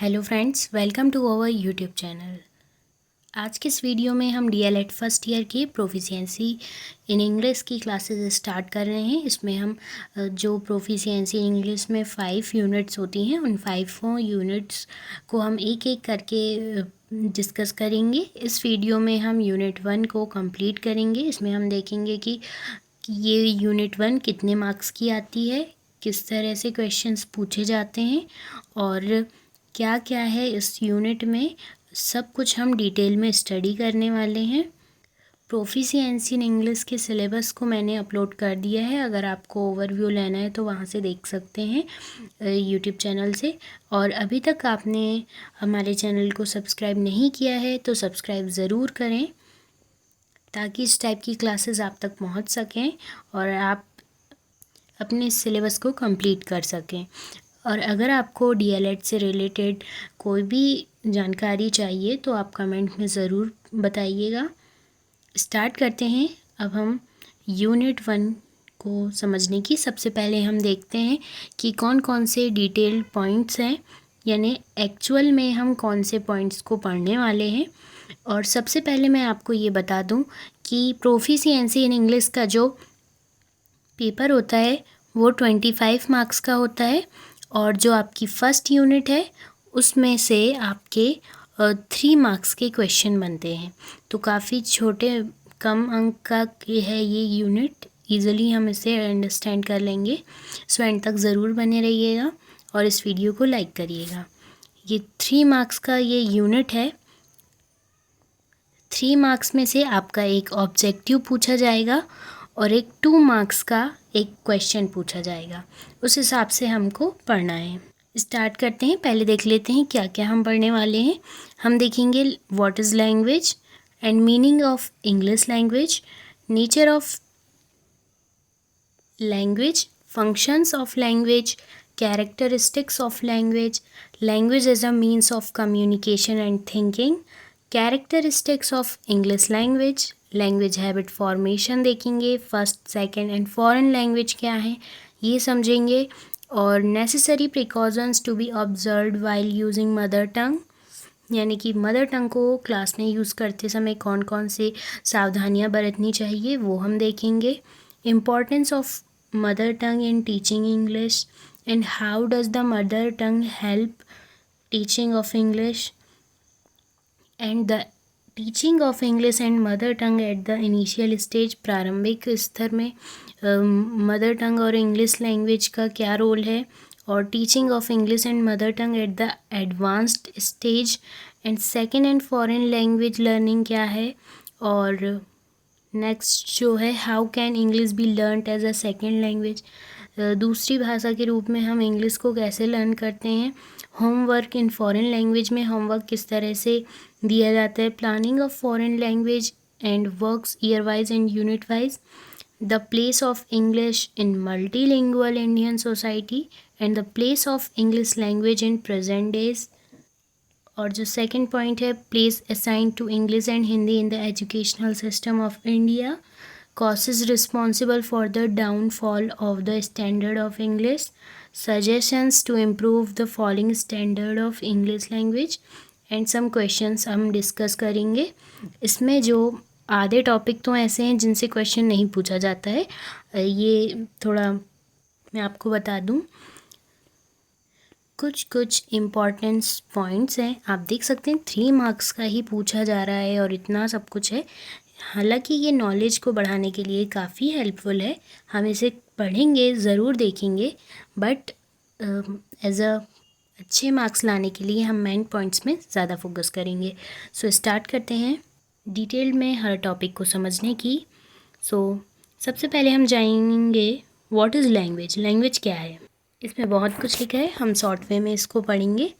Hello friends, welcome to our YouTube channel. आज के इस वीडियो में हम डीएलएड फर्स्ट ईयर की प्रोफिशिएंसी इन इंग्लिश की क्लासेस स्टार्ट कर रहे हैं। इसमें हम जो प्रोफिशिएंसी इंग्लिश में 5 यूनिट्स होती हैं, उन 5 यूनिट्स को हम एक एक करके डिस्कस करेंगे। इस वीडियो में हम यूनिट 1 को कंप्लीट करेंगे। इसमें हम देखेंगे कि ये यूनिट 1 कितने मार्क्स की आती है, किस तरह से क्वेश्चंस पूछे जाते हैं और क्या क्या है इस यूनिट में, सब कुछ हम डिटेल में स्टडी करने वाले हैं। प्रोफिशिएंसी इन इंग्लिश के सिलेबस को मैंने अपलोड कर दिया है। अगर आपको ओवरव्यू लेना है तो वहाँ से देख सकते हैं यूट्यूब चैनल से। और अभी तक आपने हमारे चैनल को सब्सक्राइब नहीं किया है तो सब्सक्राइब ज़रूर करें, ताकि इस टाइप की क्लासेस आप तक पहुँच सकें और आप अपने सिलेबस को कंप्लीट कर सकें। और अगर आपको डीएलएड से रिलेटेड कोई भी जानकारी चाहिए तो आप कमेंट में ज़रूर बताइएगा। स्टार्ट करते हैं। अब हम यूनिट 1 को समझने की सबसे पहले हम देखते हैं कि कौन कौन से डिटेल्ड पॉइंट्स हैं, यानी एक्चुअल में हम कौन से पॉइंट्स को पढ़ने वाले हैं। और सबसे पहले मैं आपको ये बता दूं कि प्रोफिशिएंसी इन इंग्लिश का जो पेपर होता है वो 25 मार्क्स का होता है, और जो आपकी फर्स्ट यूनिट है उसमें से आपके 3 मार्क्स के क्वेश्चन बनते हैं। तो काफ़ी छोटे कम अंक का है ये यूनिट, ईज़िली हम इसे अंडरस्टैंड कर लेंगे। सो एंड तक ज़रूर बने रहिएगा और इस वीडियो को लाइक करिएगा। ये 3 मार्क्स का ये यूनिट है। 3 मार्क्स में से आपका एक ऑब्जेक्टिव पूछा जाएगा और एक 2 मार्क्स का एक क्वेश्चन पूछा जाएगा। उस हिसाब से हमको पढ़ना है। स्टार्ट करते हैं। पहले देख लेते हैं क्या क्या हम पढ़ने वाले हैं। हम देखेंगे what is language and meaning of English language, nature of language, functions of language, characteristics of language, language as a means of communication and thinking, characteristics of English language, language habit formation देखेंगे, first second and foreign language क्या है ये समझेंगे, और necessary precautions to be observed while using mother tongue, यानी कि mother tongue को class में यूज़ करते समय कौन कौन से सावधानियां बरतनी चाहिए वो हम देखेंगे। Importance of mother tongue in teaching English and how does the mother tongue help teaching of English, and the teaching of English and mother tongue at the initial stage, प्रारंभिक स्तर में मदर टंग और English language का क्या role है, और teaching of English and mother tongue at the advanced stage, and second and foreign language learning क्या है, और नेक्स्ट जो है how can English be learned as a second language, दूसरी भाषा के रूप में हम इंग्लिश को कैसे लर्न करते हैं, होमवर्क इन फॉरेन लैंग्वेज में होमवर्क किस तरह से दिया जाता है, planning of foreign language and works year wise and unit wise, the place of English in multilingual Indian society and the place of English language in present days, और जो second point है place assign to English and Hindi in the educational system of India, causes responsible for the downfall of the standard of English, suggestions to improve the falling standard of English language, and some questions हम discuss करेंगे। इसमें जो आधे topic तो ऐसे हैं जिनसे question नहीं पूछा जाता है, ये थोड़ा मैं आपको बता दूं। कुछ इम्पॉर्टेंस पॉइंट्स हैं, आप देख सकते हैं 3 मार्क्स का ही पूछा जा रहा है और इतना सब कुछ है। हालांकि ये नॉलेज को बढ़ाने के लिए काफ़ी हेल्पफुल है, हम इसे पढ़ेंगे ज़रूर देखेंगे, बट एज अ अच्छे मार्क्स लाने के लिए हम मेन पॉइंट्स में ज़्यादा फोकस करेंगे। सो स्टार्ट करते हैं डिटेल में हर टॉपिक को समझने की। सो सबसे पहले हम जाएंगे व्हाट इज़ लैंग्वेज, लैंग्वेज क्या है। इसमें बहुत कुछ लिखा है, हम शॉर्ट वे में इसको पढ़ेंगे।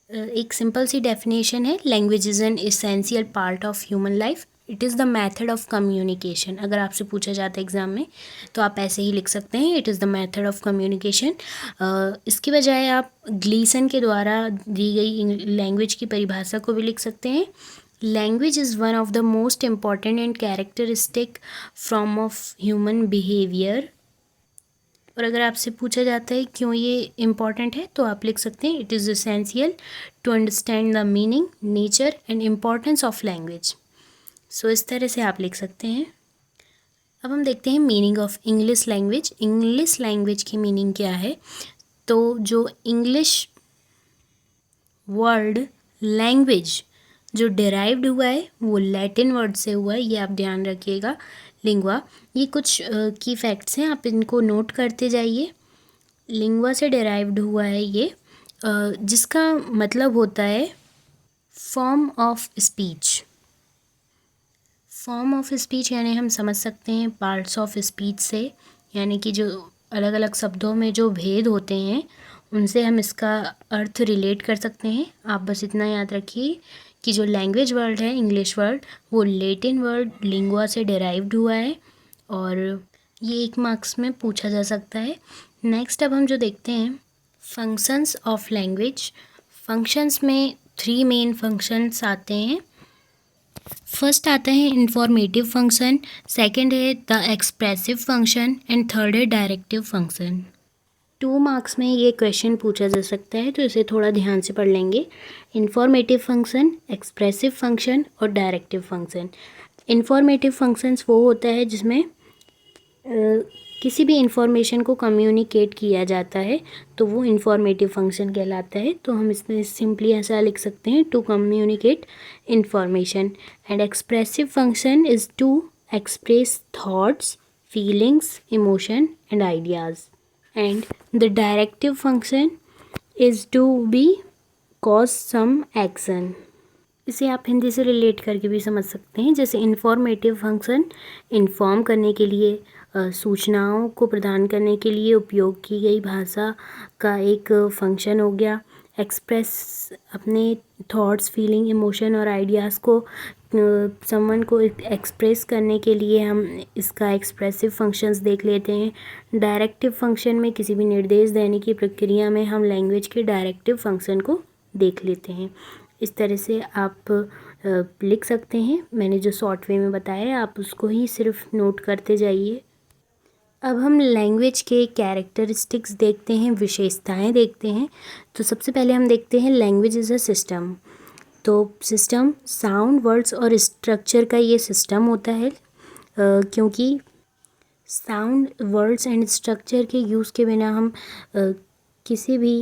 एक सिंपल सी डेफिनेशन है, language is an essential part of human life, it is the method of communication. अगर आपसे पूछा जाता है एग्ज़ाम में तो आप ऐसे ही लिख सकते हैं, it is the method of communication. इसके बजाय आप ग्लीसन के द्वारा दी गई लैंग्वेज की परिभाषा को भी लिख सकते हैं। Language is one of the most important and characteristic from of human behaviour और अगर आपसे पूछा जाता है क्यों ये इम्पॉर्टेंट है तो आप लिख सकते हैं it is essential to understand the meaning, nature and importance of language. So इस तरह से आप लिख सकते हैं। अब हम देखते हैं meaning of English language. English language की मीनिंग क्या है? तो जो इंग्लिश वर्ड लैंग्वेज जो डिराइव्ड हुआ है वो लैटिन वर्ड से हुआ है, ये आप ध्यान रखिएगा, लिंग्वा। ये कुछ की फैक्ट्स हैं, आप इनको नोट करते जाइए। लिंग्वा से डिराइव्ड हुआ है ये, जिसका मतलब होता है form of speech. Form of speech यानी हम समझ सकते हैं पार्ट्स ऑफ स्पीच से, यानी कि जो अलग अलग शब्दों में जो भेद होते हैं उनसे हम इसका अर्थ रिलेट कर सकते हैं। आप बस इतना याद रखिए कि जो लैंग्वेज वर्ड है इंग्लिश वर्ड वो लैटिन वर्ड लिंगुआ से डिराइव्ड हुआ है और ये 1 मार्क्स में पूछा जा सकता है। नेक्स्ट अब हम जो देखते हैं फंक्शंस ऑफ लैंग्वेज। फंक्शंस में 3 मेन फंक्शंस आते हैं। फर्स्ट आता है इंफॉर्मेटिव फंक्शन, सेकंड है the expressive function and third है डायरेक्टिव फंक्शन। 2 मार्क्स में ये क्वेश्चन पूछा जा सकता है तो इसे थोड़ा ध्यान से पढ़ लेंगे। इंफॉर्मेटिव फंक्शन, एक्सप्रेसिव फंक्शन और डायरेक्टिव फंक्शन। इंफॉर्मेटिव फंक्शंस वो होता है जिसमें किसी भी इंफॉर्मेशन को कम्युनिकेट किया जाता है तो वो इंफॉर्मेटिव फंक्शन कहलाता है। तो हम इसमें सिंपली ऐसा लिख सकते हैं to communicate information. And expressive function is to express thoughts, feelings, emotion and ideas. And the directive function is to be cause some action. इसे आप हिंदी से रिलेट करके भी समझ सकते हैं, जैसे इंफॉर्मेटिव फंक्शन इन्फॉर्म करने के लिए, सूचनाओं को प्रदान करने के लिए उपयोग की गई भाषा का एक फंक्शन हो गया। एक्सप्रेस अपने थॉट्स, फीलिंग, इमोशन और आइडियाज़ को समवन को एक्सप्रेस करने के लिए हम इसका एक्सप्रेसिव फंक्शंस देख लेते हैं। डायरेक्टिव फंक्शन में किसी भी निर्देश देने की प्रक्रिया में हम लैंग्वेज के डायरेक्टिव फंक्शन को देख लेते हैं। इस तरह से आप लिख सकते हैं। मैंने जो शॉर्ट वे में बताया है आप उसको ही सिर्फ नोट करते जाइए। अब हम लैंग्वेज के कैरेक्टरिस्टिक्स देखते हैं, विशेषताएं देखते हैं। तो सबसे पहले हम देखते हैं लैंग्वेज इज़ अ सिस्टम। तो सिस्टम साउंड, वर्ड्स और स्ट्रक्चर का ये सिस्टम होता है, क्योंकि साउंड, वर्ड्स एंड स्ट्रक्चर के यूज़ के बिना हम किसी भी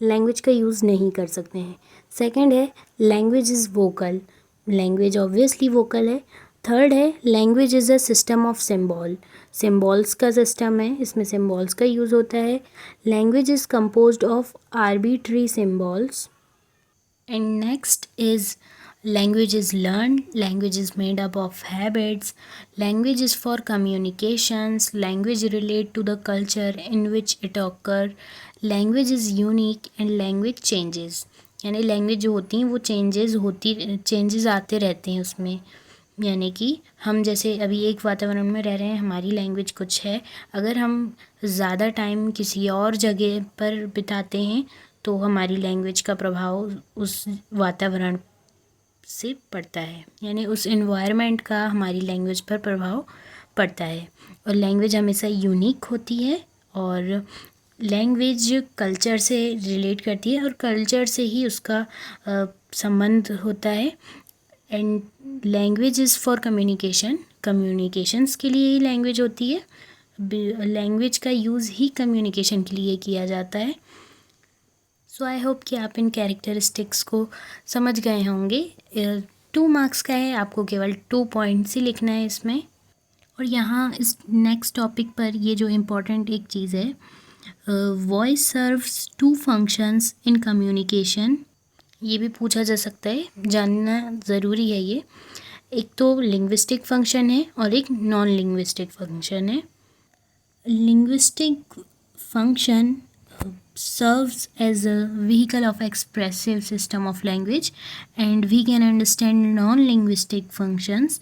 लैंग्वेज का यूज़ नहीं कर सकते हैं। सेकंड है language is vocal, language obviously vocal है। थर्ड है language is a system of symbol, symbols का सिस्टम है, इसमें सिम्बॉल्स का यूज़ होता है। Language is composed of arbitrary symbols. And next is language is learned, language is made up of habits, language is for communications, language relate to the culture in which it occur, language is unique and language changes। यानी language जो होती हैं वो changes आते रहते हैं उसमें। यानी कि हम जैसे अभी एक वातावरण में रह रहे हैं, हमारी लैंग्वेज कुछ है, अगर हम ज़्यादा टाइम किसी और जगह पर बिताते हैं तो हमारी लैंग्वेज का प्रभाव उस वातावरण से पड़ता है, यानी उस एनवायरनमेंट का हमारी लैंग्वेज पर प्रभाव पड़ता है। और लैंग्वेज हमेशा यूनिक होती है और लैंग्वेज कल्चर से रिलेट करती है और कल्चर से ही उसका संबंध होता है। And language is for communication, communications के लिए ही लैंग्वेज होती है। लैंग्वेज का यूज़ ही कम्युनिकेशन के लिए किया जाता है। सो आई होप कि आप इन कैरेक्टरिस्टिक्स को समझ गए होंगे। 2 मार्क्स का है, आपको केवल 2 पॉइंट्स ही लिखना है इसमें। और यहाँ इस नेक्स्ट टॉपिक पर ये जो इम्पोर्टेंट एक चीज़ है, voice serves 2 functions in communication, ये भी पूछा जा सकता है, जानना ज़रूरी है ये। एक तो लिंग्विस्टिक फंक्शन है और एक नॉन लिंग्विस्टिक फंक्शन है। Linguistic function serves as a vehicle of expressive system of language and we can understand non-linguistic functions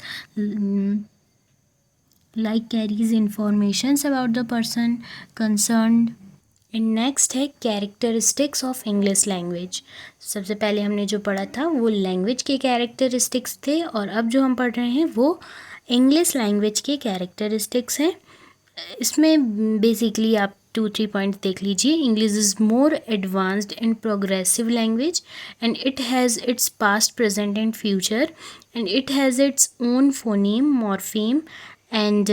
like carries informations about the person concerned। and next है characteristics of English language। सबसे पहले हमने जो पढ़ा था वो language के characteristics थे और अब जो हम पढ़ रहे हैं वो इंग्लिश लैंग्वेज के कैरेक्टरिस्टिक्स हैं। इसमें बेसिकली आप 2-3 पॉइंट देख लीजिए. English is more advanced and progressive language and it has its past, present and future and it has its own phoneme, morpheme and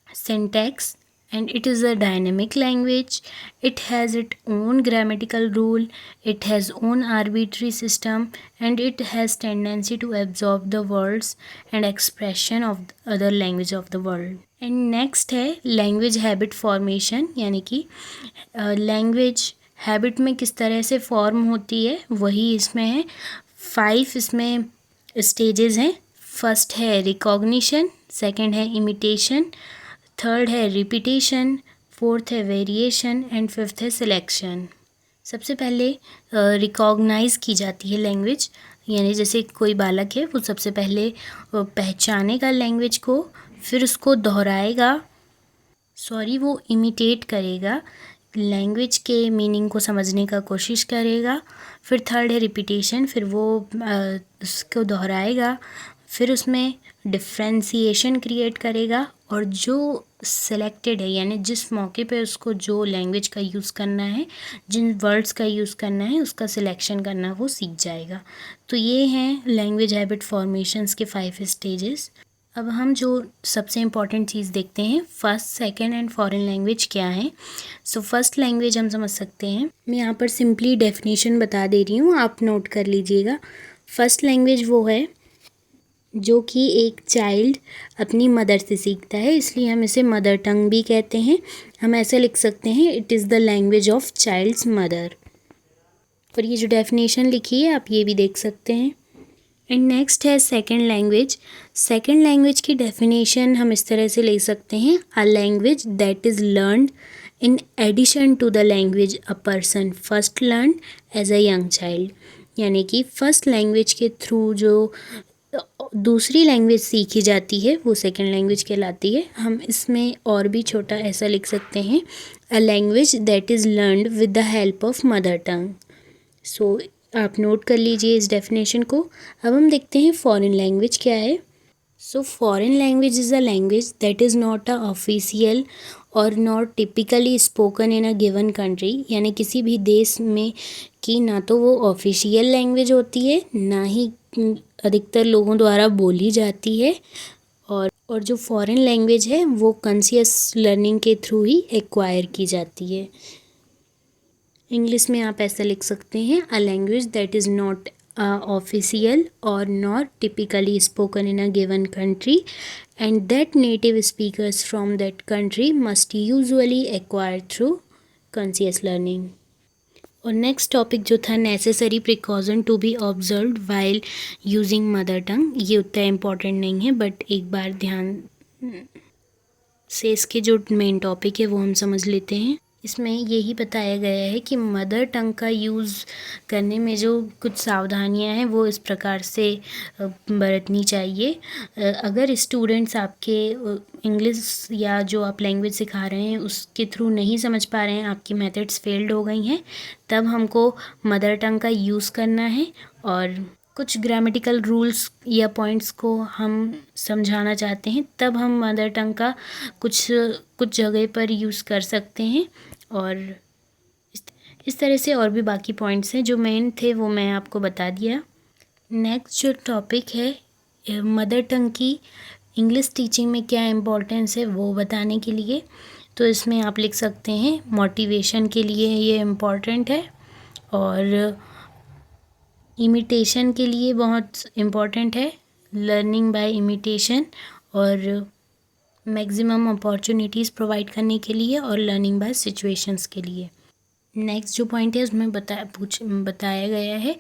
syntax, and it is a dynamic language. It has its own grammatical rule, it has own arbitrary system, and it has tendency to absorb the words and expression of other language of the world. And next है language habit formation, यानी कि language habit में किस तरह से form होती है वही इसमें है. 5 इसमें stages हैं. फर्स्ट है रिकॉग्निशन, सेकंड है इमिटेशन, थर्ड है रिपीटेशन, फोर्थ है वेरिएशन एंड फिफ्थ है सिलेक्शन. सबसे पहले रिकॉग्नाइज की जाती है लैंग्वेज, यानी जैसे कोई बालक है वो सबसे पहले पहचानेगा लैंग्वेज को, फिर उसको दोहराएगा, वो इमिटेट करेगा, लैंग्वेज के मीनिंग को समझने का कोशिश करेगा. फिर थर्ड है रिपीटेशन, फिर वो उसको दोहराएगा, फिर उसमें डिफ्रेंसिएशन क्रिएट करेगा और जो सेलेक्टेड है यानी जिस मौके पे उसको जो लैंग्वेज का यूज़ करना है, जिन वर्ड्स का यूज़ करना है, उसका सिलेक्शन करना वो सीख जाएगा. तो ये हैं लैंग्वेज हैबिट फॉर्मेशंस के 5 स्टेजेस. अब हम जो सबसे इम्पॉर्टेंट चीज़ देखते हैं, first, second and foreign language क्या है. सो फर्स्ट लैंग्वेज हम समझ सकते हैं. मैं यहाँ पर सिंपली डेफिनेशन बता दे रही हूँ, आप नोट कर लीजिएगा. फर्स्ट लैंग्वेज वो है जो कि एक चाइल्ड अपनी मदर से सीखता है, इसलिए हम इसे मदर टंग भी कहते हैं. हम ऐसे लिख सकते हैं, it is the language of child's mother. और ये जो डेफिनेशन लिखी है आप ये भी देख सकते हैं. एंड नेक्स्ट है सेकंड लैंग्वेज. सेकंड लैंग्वेज की डेफिनेशन हम इस तरह से ले सकते हैं, a language that is learned in addition to the language a person first learn as a young child. यानी कि फर्स्ट लैंग्वेज के थ्रू जो दूसरी लैंग्वेज सीखी जाती है वो सेकंड लैंग्वेज कहलाती है. हम इसमें और भी छोटा ऐसा लिख सकते हैं, a language that is learned with the help of mother tongue. So आप नोट कर लीजिए इस डेफिनेशन को. अब हम देखते हैं फॉरेन लैंग्वेज क्या है. So foreign language is a language that is not a official और not typically spoken in a given country. यानी किसी भी देश में कि ना तो वो ऑफिशियल लैंग्वेज होती है, ना ही अधिकतर लोगों द्वारा बोली जाती है. और जो फॉरेन लैंग्वेज है वो कॉन्शियस लर्निंग के थ्रू ही एक्वायर की जाती है. इंग्लिश में आप ऐसा लिख सकते हैं, a language that is not official और not typically spoken in a given country and that native speakers from that country must usually acquire through conscious learning. और नेक्स्ट टॉपिक जो था, necessary precaution to be observed while using mother tongue. ये उतना important नहीं है, but एक बार ध्यान से इसके जो मेन टॉपिक है वो हम समझ लेते हैं. इसमें यही बताया गया है कि मदर टंग का यूज़ करने में जो कुछ सावधानियां हैं वो इस प्रकार से बरतनी चाहिए. अगर स्टूडेंट्स आपके इंग्लिश या जो आप लैंग्वेज सिखा रहे हैं उसके थ्रू नहीं समझ पा रहे हैं, आपकी मेथड्स फेल्ड हो गई हैं, तब हमको मदर टंग का यूज़ करना है. और कुछ ग्रामेटिकल रूल्स या पॉइंट्स को हम समझाना चाहते हैं तब हम मदर टंग का कुछ जगह पर यूज़ कर सकते हैं. और इस तरह से और भी बाकी पॉइंट्स हैं जो मेन थे वो मैं आपको बता दिया. नेक्स्ट जो टॉपिक है मदर टंग की इंग्लिश टीचिंग में क्या इम्पोर्टेंस है वो बताने के लिए, तो इसमें आप लिख सकते हैं मोटिवेशन के लिए ये इम्पॉर्टेंट है, और इमिटेशन के लिए बहुत इम्पॉर्टेंट है, लर्निंग बाय इमिटेशन, और मैक्सिमम अपॉर्चुनिटीज़ प्रोवाइड करने के लिए, और लर्निंग बाय सिचुएशंस के लिए. नेक्स्ट जो पॉइंट है उसमें बताया गया है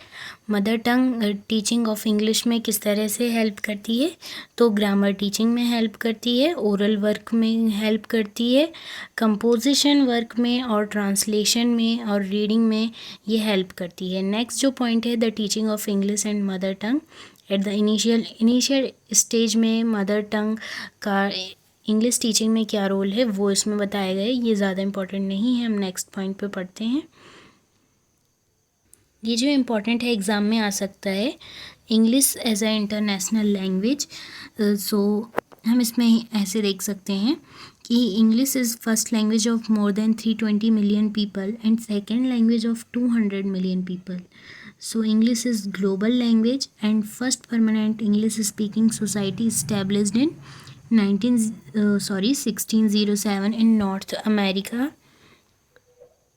mother tongue teaching of English में किस तरह से हेल्प करती है. तो ग्रामर टीचिंग में हेल्प करती है, ओरल वर्क में हेल्प करती है, कंपोजिशन वर्क में और ट्रांसलेशन में और रीडिंग में ये हेल्प करती है. नेक्स्ट जो पॉइंट है the teaching of English and mother tongue at the initial stage में मदर टंग का इंग्लिश टीचिंग में क्या रोल है वो इसमें बताया गया है. ये ज़्यादा इम्पोर्टेंट नहीं है, हम नेक्स्ट पॉइंट पे पढ़ते हैं. ये जो इम्पोर्टेंट है एग्ज़ाम में आ सकता है, English as a international language. So हम इसमें ऐसे देख सकते हैं कि English is first language of more than 320 million people and second language of 200 million people. So English is global language and first permanent English speaking society established in 1607 in North America.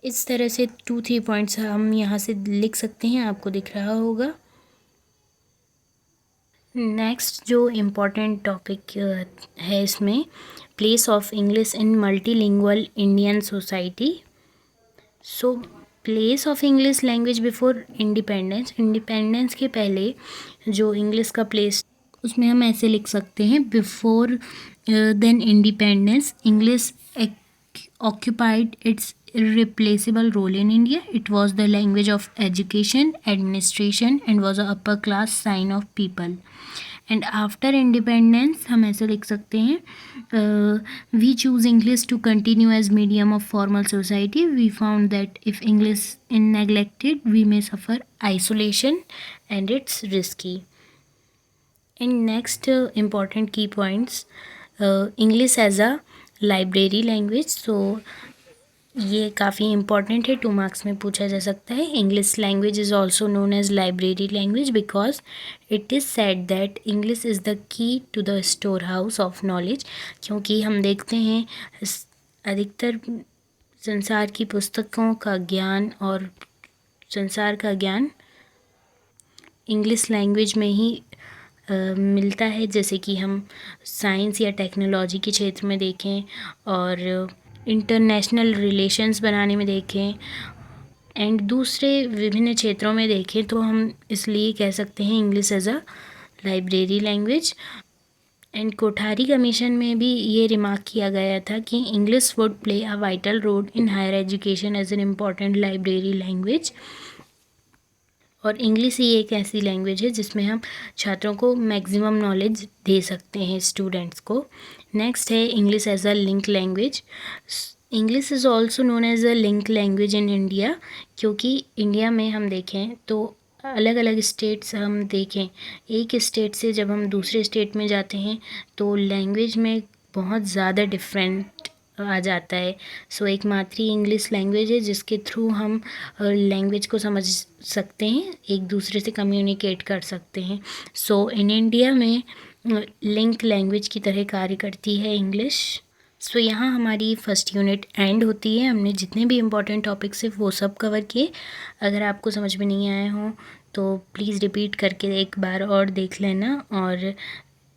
इस तरह से 2-3 points हम यहाँ से लिख सकते हैं, आपको दिख रहा होगा. नेक्स्ट जो इम्पोर्टेंट टॉपिक है इसमें, place of English in multilingual Indian society. So place of English language before independence. Independence के पहले जो इंग्लिश का प्लेस, उसमें हम ऐसे लिख सकते हैं, before then independence English occupied its irreplaceable role in India. It was the language of education, administration and was a upper class sign of people. And after independence हम ऐसे लिख सकते हैं, we choose English to continue as medium of formal society. We found that if English is neglected, we may suffer isolation and it's risky. And next important key points, English as a library language. So ये काफ़ी important है, 2 marks में पूछा जा सकता है. English language is also known as library language because it is said that English is the key to the store house of knowledge. क्योंकि हम देखते हैं अधिकतर संसार की पुस्तकों का ज्ञान और संसार का ज्ञान इंग्लिश लैंग्वेज में ही मिलता है. जैसे कि हम साइंस या टेक्नोलॉजी के क्षेत्र में देखें और इंटरनेशनल रिलेशंस बनाने में देखें एंड दूसरे विभिन्न क्षेत्रों में देखें, तो हम इसलिए कह सकते हैं English as a library language. And Kothari commission में भी ये रिमार्क किया गया था कि English would play a vital role in higher education as an important library language. और इंग्लिश ही एक ऐसी लैंग्वेज है जिसमें हम छात्रों को मैक्सिमम नॉलेज दे सकते हैं, स्टूडेंट्स को. नेक्स्ट है English as a link language. English is also known as a link language in India. क्योंकि इंडिया में हम देखें तो अलग अलग स्टेट्स हम देखें, एक स्टेट से जब हम दूसरे स्टेट में जाते हैं तो लैंग्वेज में बहुत ज़्यादा डिफरेंट आ जाता है. सो एक मातृ इंग्लिश लैंग्वेज है जिसके थ्रू हम लैंग्वेज को समझ सकते हैं, एक दूसरे से कम्युनिकेट कर सकते हैं. सो इन इंडिया में लिंक लैंग्वेज की तरह कार्य करती है इंग्लिश. सो यहाँ हमारी फर्स्ट यूनिट एंड होती है. हमने जितने भी इम्पोर्टेंट टॉपिक्स है वो सब कवर किए. अगर आपको समझ में नहीं आए हों तो प्लीज़ रिपीट करके एक बार और देख लेना, और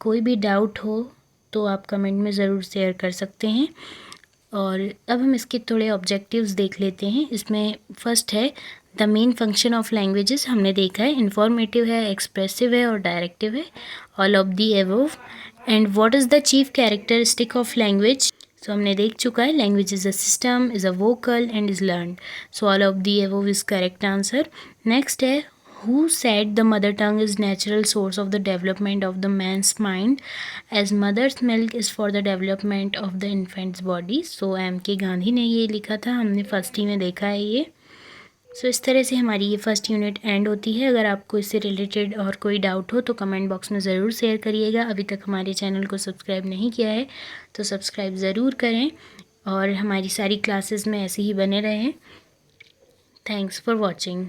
कोई भी डाउट हो तो आप कमेंट में ज़रूर शेयर कर सकते हैं. और अब हम इसके थोड़े ऑब्जेक्टिव्स देख लेते हैं. इसमें फर्स्ट है the main function of languages. हमने देखा है इन्फॉर्मेटिव है, एक्सप्रेसिव है और डायरेक्टिव है, all of the above. And what is the chief characteristic of language. So हमने देख चुका है language is a system, is a vocal and is learned. So all of the above is correct answer. Next है who said the mother tongue is natural source of the development of the man's mind as mother's milk is for the development of the infant's body. So M.K. Gandhi ने ये लिखा था, हमने first ही में देखा है ये. सो इस तरह से हमारी ये फर्स्ट यूनिट एंड होती है. अगर आपको इससे रिलेटेड और कोई डाउट हो तो कमेंट बॉक्स में ज़रूर शेयर करिएगा. अभी तक हमारे चैनल को सब्सक्राइब नहीं किया है तो सब्सक्राइब ज़रूर करें और हमारी सारी क्लासेस में ऐसे ही बने रहें. Thanks for watching.